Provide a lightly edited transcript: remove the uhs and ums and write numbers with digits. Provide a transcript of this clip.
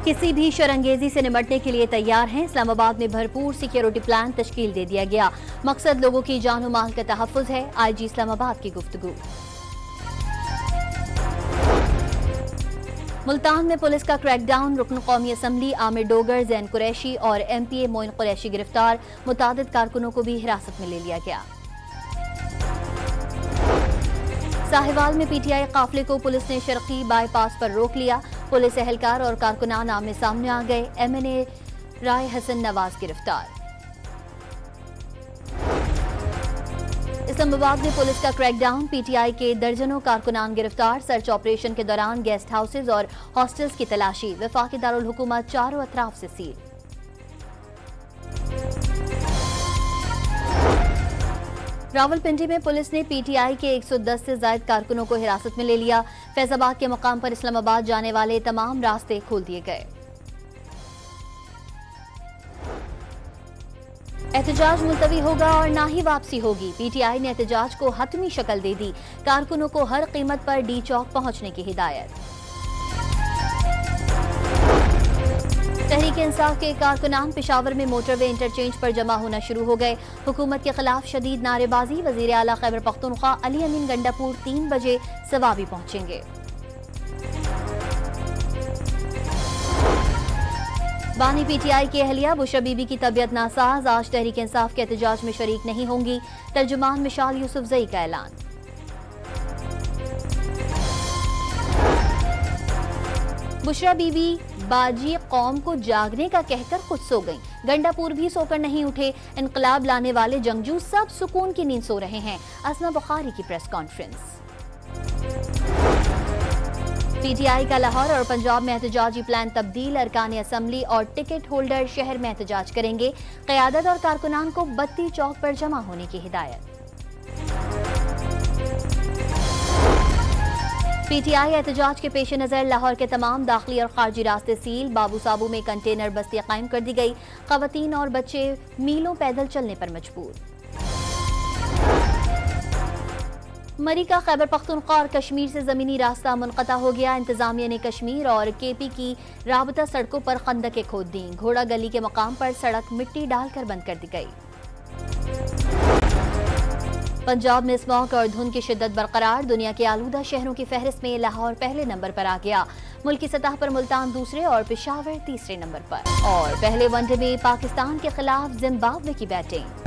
किसी भी शरंगेजी से निपटने के लिए तैयार हैं। इस्लामाबाद में भरपूर सिक्योरिटी प्लान तश्कील दे दिया गया। मकसद लोगों की जान और माल का तहफ़्फ़ुज़ है। आईजी इस्लामाबाद की गुफ्तगू। मुल्तान में पुलिस का क्रैकडाउन। रुकन कौमी असम्बली आमिर डोगर, जैन कुरैशी और MPA मोइन कुरैशी गिरफ्तार। मुतादिद कारकुनों को भी हिरासत में ले लिया गया। साहिवाल में PTI काफिले को पुलिस ने शर्की बाईपास पर रोक लिया। पुलिस एहलकार और कारकुनान आमने सामने आ गए। MNA राय हसन नवाज गिरफ्तार। इस्लामाबाद में पुलिस का क्रैकडाउन। PTI के दर्जनों कारकुनान गिरफ्तार। सर्च ऑपरेशन के दौरान गेस्ट हाउसेज और हॉस्टल्स की तलाशी। वफाकी दारुल हुकूमत चारों अतराफ से सील। रावलपिंडी में पुलिस ने PTI के 110 से ज्यादा कारकुनों को हिरासत में ले लिया। फैजाबाद के मकाम पर इस्लामाबाद जाने वाले तमाम रास्ते खोल दिए गए। एहतजाज मुलतवी होगा और ना ही वापसी होगी। PTI ने एहतजाज को हतमी शक्ल दे दी। कारकुनों को हर कीमत पर D चौक पहुंचने की हिदायत। तहरीक इंसाफ के कारकुनान पेशावर में मोटरवे इंटरचेंज पर जमा होना शुरू हो गए। हुकूमत के खिलाफ शदीद नारेबाजी। वजीर आला खैबर पख्तूनख्वा अली अमीन गंडापुर 3 बजे सवाबी पहुंचेंगे। बानी PTI की अहलिया बुशरा बीबी की तबीयत नासाज। आज तहरीक इंसाफ के एहतजाज में शरीक नहीं होंगी। तर्जुमान मिशाल यूसुफजई का ऐलान। बुशरा बीबी बाजी कौम को जागने का कहकर खुद सो गईं। गंडापुर भी सोकर नहीं उठे। इनकलाब लाने वाले जंगजू सब सुकून की नींद सो रहे हैं। असमा बुखारी की प्रेस कॉन्फ्रेंस। PTI का लाहौर और पंजाब में एहतजाजी प्लान तब्दील। अरकान असम्बली और टिकट होल्डर शहर में एहतजाज करेंगे। क़यादत और कारकुनान को बत्ती चौक पर जमा होने की हिदायत। PTI एहतजाज के पेश नज़र लाहौर के तमाम दाखिली और खारजी रास्ते सील। बाबू साबू में कंटेनर बस्तियां कायम कर दी गई। खवातीन और बच्चे मीलों पैदल चलने पर मजबूर। मरी का खैबर पख्तूनख्वा और कश्मीर से जमीनी रास्ता मुनक़ता हो गया। इंतजामिया ने कश्मीर और KP की राबता सड़कों पर खंदकें खोद दी। घोड़ा गली के मकाम पर सड़क मिट्टी डालकर बंद कर दी गई। पंजाब में स्मॉग और धुंध की शिद्दत बरकरार। दुनिया के आलूदा शहरों की फहरिस्त में लाहौर पहले नंबर पर आ गया। मुल्क की सतह पर मुल्तान दूसरे और पेशावर तीसरे नंबर पर। और पहले वनडे में पाकिस्तान के खिलाफ जिम्बाब्वे की बैटिंग।